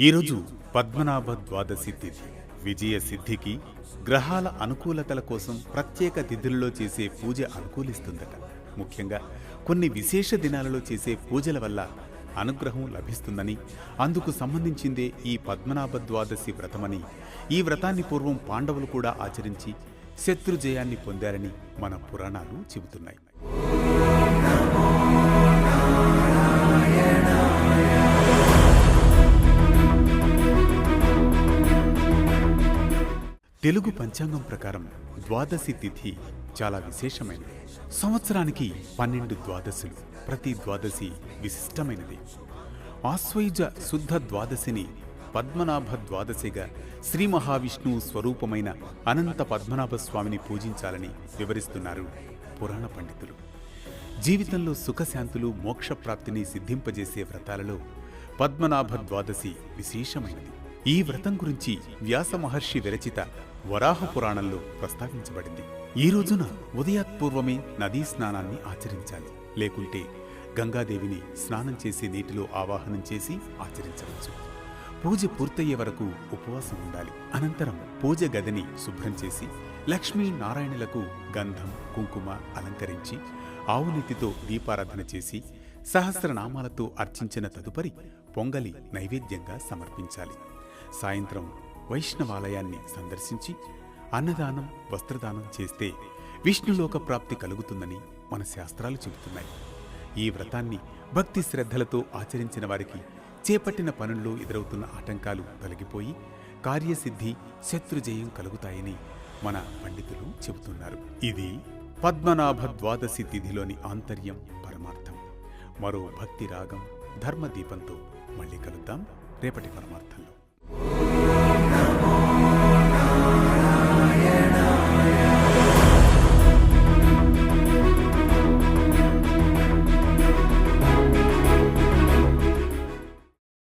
ఈరోజు పద్మనాభ ద్వాదశి తిథి. విజయ సిద్ధికి, గ్రహాల అనుకూలతల కోసం ప్రత్యేక తిథులలో చేసే పూజ అనుకూలిస్తుందట. ముఖ్యంగా కొన్ని విశేష దినాలలో చేసే పూజల వల్ల అనుగ్రహం లభిస్తుందని, అందుకు సంబంధించిందే ఈ పద్మనాభ ద్వాదశి వ్రతమని, ఈ వ్రతాన్ని పూర్వం పాండవులు కూడా ఆచరించి శత్రుజయాన్ని పొందారని మన పురాణాలు చెబుతున్నాయి. తెలుగు పంచాంగం ప్రకారం ద్వాదశి తిథి చాలా విశేషమైనది. సంవత్సరానికి 12 ద్వాదశులు, ప్రతి ద్వాదశి విశిష్టమైనది. ఆశ్వయుజ శుద్ధ ద్వాదశిని పద్మనాభ ద్వాదశిగా శ్రీ మహావిష్ణువు స్వరూపమైన అనంత పద్మనాభ స్వామిని పూజించాలని వివరిస్తున్నారు పురాణ పండితులు. జీవితంలో సుఖశాంతులు, మోక్షప్రాప్తిని సిద్ధింపజేసే వ్రతాలలో పద్మనాభ ద్వాదశి విశేషమైనది. ఈ వ్రతం గురించి వ్యాస మహర్షి విరచిత వరాహ పురాణంలో ప్రస్తావించబడింది. ఈ రోజున ఉదయాత్పూర్వమే నదీ స్నానాన్ని ఆచరించాలి, లేకుంటే గంగాదేవిని స్నానం చేసి నీటిలో ఆవాహనం చేసి ఆచరించవచ్చు. పూజ పూర్తయ్యే వరకు ఉపవాసం ఉండాలి. అనంతరం పూజ గదిని శుభ్రం చేసి లక్ష్మీ నారాయణులకు గంధం, కుంకుమ అలంకరించి ఆవునెత్తితో దీపారాధన చేసి సహస్రనామాలతో అర్చించిన తదుపరి పొంగలి నైవేద్యంగా సమర్పించాలి. సాయంత్రం వైష్ణవాలయాన్ని సందర్శించి అన్నదానం, వస్త్రదానం చేస్తే విష్ణులోక ప్రాప్తి కలుగుతుందని మన శాస్త్రాలు చెబుతున్నాయి. ఈ వ్రతాన్ని భక్తి శ్రద్ధలతో ఆచరించిన వారికి చేపట్టిన పనుల్లో ఎదురవుతున్న ఆటంకాలు తొలగిపోయి కార్యసిద్ధి, శత్రుజయం కలుగుతాయని మన పండితులు చెబుతున్నారు. ఇది పద్మనాభ ద్వాదశి తిథిలోని ఆంతర్యం, పరమార్థం. మరో భక్తి రాగం, ధర్మదీపంతో మళ్ళీ కలుద్దాం రేపటి పరమార్థంలో.